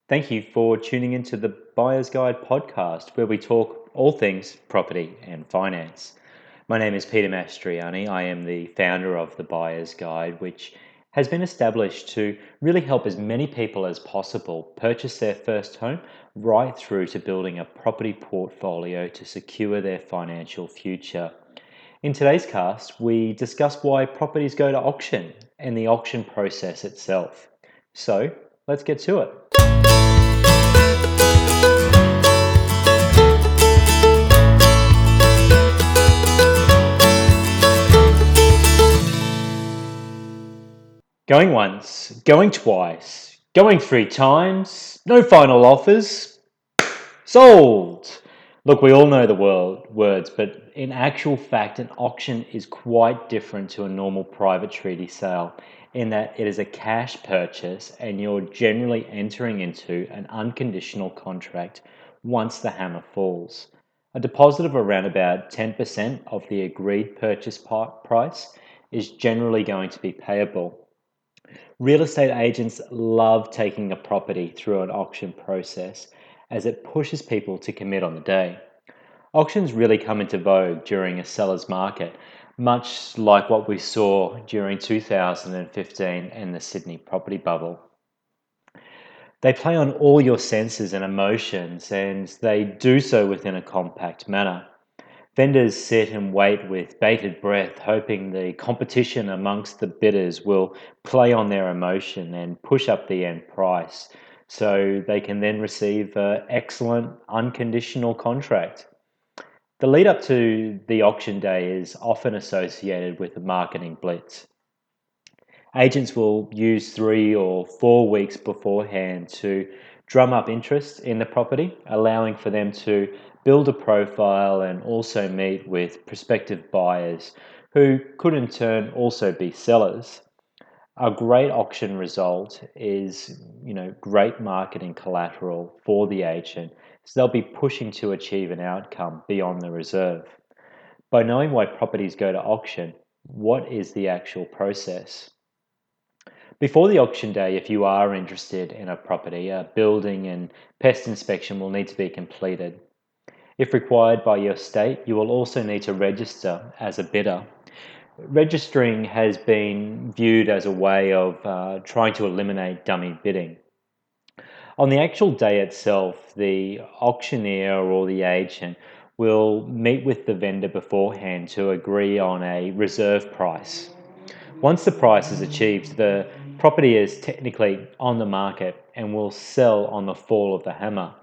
Thank you for tuning into the Buyer's Guide podcast, where we talk all things property and finance. My name is Peter Mastriani. I am the founder of the Buyer's Guide, which has been established to really help as many people as possible purchase their first home, right through to building a property portfolio to secure their financial future. In today's cast, we discuss why properties go to auction and the auction process itself. So, let's get to it. Going once, going twice, going three times, no final offers, sold. Look, we all know the words, but in actual fact, an auction is quite different to a normal private treaty sale in that it is a cash purchase and you're generally entering into an unconditional contract once the hammer falls. A deposit of around about 10% of the agreed purchase price is generally going to be payable. Real estate agents love taking a property through an auction process as it pushes people to commit on the day. Auctions really come into vogue during a seller's market, much like what we saw during 2015 and the Sydney property bubble. They play on all your senses and emotions, and they do so within a compact manner. Vendors sit and wait with bated breath, hoping the competition amongst the bidders will play on their emotion and push up the end price so they can then receive an excellent unconditional contract. The lead up to the auction day is often associated with a marketing blitz. Agents will use 3 or 4 weeks beforehand to drum up interest in the property, allowing for them to build a profile and also meet with prospective buyers who could in turn also be sellers. A great auction result is, great marketing collateral for the agent, so they'll be pushing to achieve an outcome beyond the reserve. By knowing why properties go to auction, what is the actual process? Before the auction day, if you are interested in a property, a building and pest inspection will need to be completed. If required by your state, you will also need to register as a bidder. Registering has been viewed as a way of trying to eliminate dummy bidding. On the actual day itself, the auctioneer or the agent will meet with the vendor beforehand to agree on a reserve price. Once the price is achieved, the property is technically on the market and will sell on the fall of the hammer.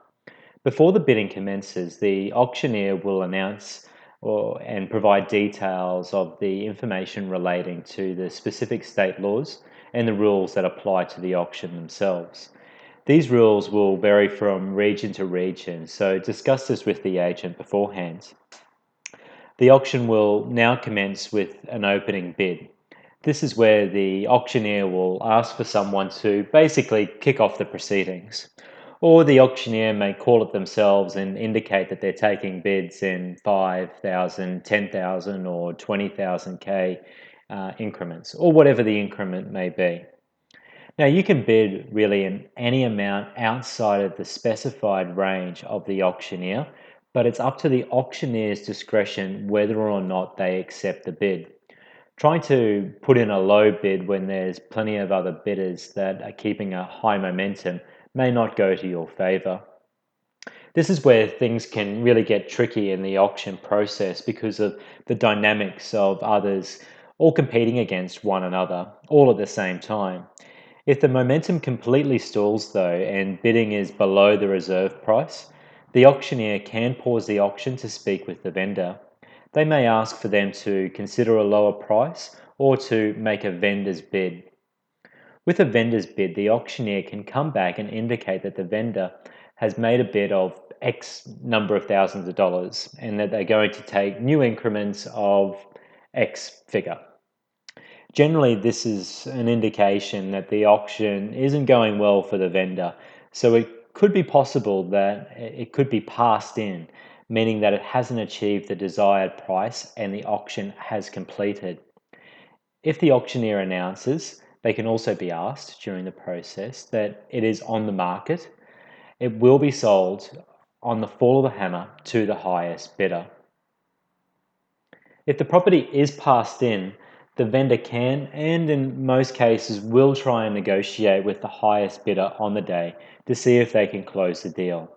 Before the bidding commences, the auctioneer will announce and provide details of the information relating to the specific state laws and the rules that apply to the auction themselves. These rules will vary from region to region, so discuss this with the agent beforehand. The auction will now commence with an opening bid. This is where the auctioneer will ask for someone to basically kick off the proceedings. Or the auctioneer may call it themselves and indicate that they're taking bids in 5,000, 10,000, or 20,000 K increments, or whatever the increment may be. Now, you can bid really in any amount outside of the specified range of the auctioneer, but it's up to the auctioneer's discretion whether or not they accept the bid. Trying to put in a low bid when there's plenty of other bidders that are keeping a high momentum may not go to your favor. This is where things can really get tricky in the auction process because of the dynamics of others all competing against one another, all at the same time. If the momentum completely stalls, though, and bidding is below the reserve price, the auctioneer can pause the auction to speak with the vendor. They may ask for them to consider a lower price or to make a vendor's bid. With a vendor's bid, the auctioneer can come back and indicate that the vendor has made a bid of X number of thousands of dollars and that they're going to take new increments of X figure. Generally, this is an indication that the auction isn't going well for the vendor, so it could be possible that it could be passed in, meaning that it hasn't achieved the desired price and the auction has completed. If the auctioneer announces, they can also be asked during the process that it is on the market. It will be sold on the fall of the hammer to the highest bidder. If the property is passed in, the vendor can, and in most cases will, try and negotiate with the highest bidder on the day to see if they can close the deal.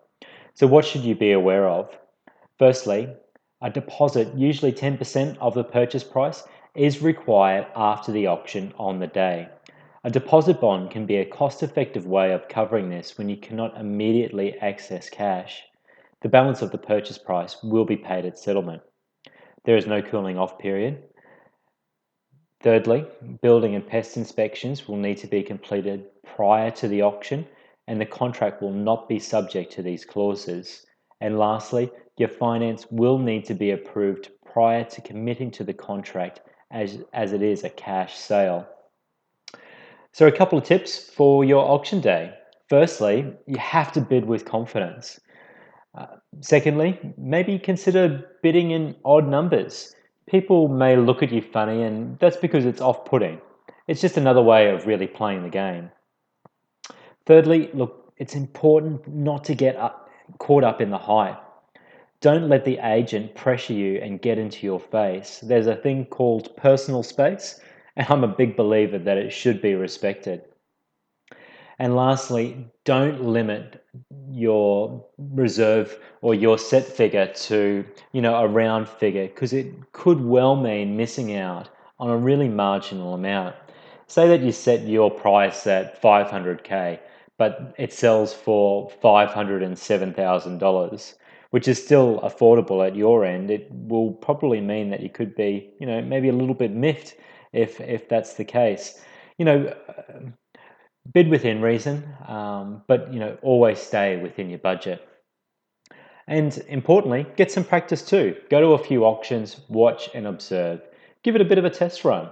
So what should you be aware of? Firstly, a deposit, usually 10% of the purchase price, is required after the auction on the day. A deposit bond can be a cost-effective way of covering this when you cannot immediately access cash. The balance of the purchase price will be paid at settlement. There is no cooling off period. Thirdly, building and pest inspections will need to be completed prior to the auction, and the contract will not be subject to these clauses. And lastly, your finance will need to be approved prior to committing to the contract, as it is a cash sale. So, a couple of tips for your auction day. Firstly, you have to bid with confidence. Secondly, maybe consider bidding in odd numbers. People may look at you funny, and that's because it's off putting. It's just another way of really playing the game. Thirdly, look, it's important not to get caught up in the hype. Don't let the agent pressure you and get into your face. There's a thing called personal space, and I'm a big believer that it should be respected. And lastly, don't limit your reserve or your set figure to, a round figure, because it could well mean missing out on a really marginal amount. Say that you set your price at 500K, but it sells for $507,000, which is still affordable at your end. It will probably mean that you could be, maybe a little bit miffed if that's the case. You know, Bid within reason, but always stay within your budget. And importantly, get some practice too. Go to a few auctions, watch and observe. Give it a bit of a test run.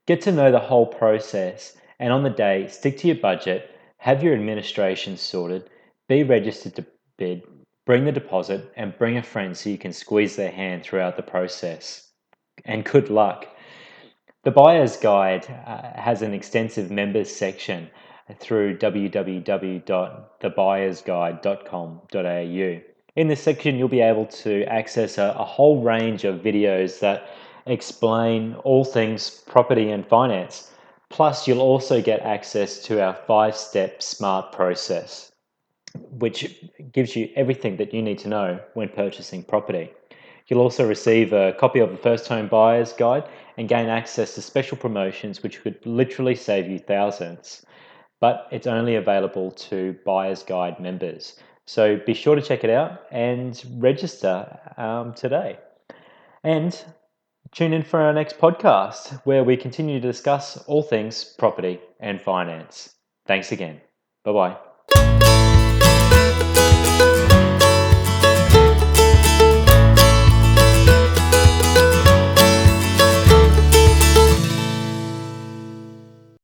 Get to know the whole process, and on the day, stick to your budget, have your administration sorted, be registered to bid, bring the deposit, and bring a friend so you can squeeze their hand throughout the process. And good luck. The Buyer's Guide has an extensive members section through www.thebuyersguide.com.au. In this section, you'll be able to access a whole range of videos that explain all things property and finance. Plus, you'll also get access to our 5-step SMART process, which gives you everything that you need to know when purchasing property. You'll also receive a copy of the First Home Buyer's Guide and gain access to special promotions which could literally save you thousands. But it's only available to Buyer's Guide members. So be sure to check it out and register today. And tune in for our next podcast, where we continue to discuss all things property and finance. Thanks again. Bye-bye.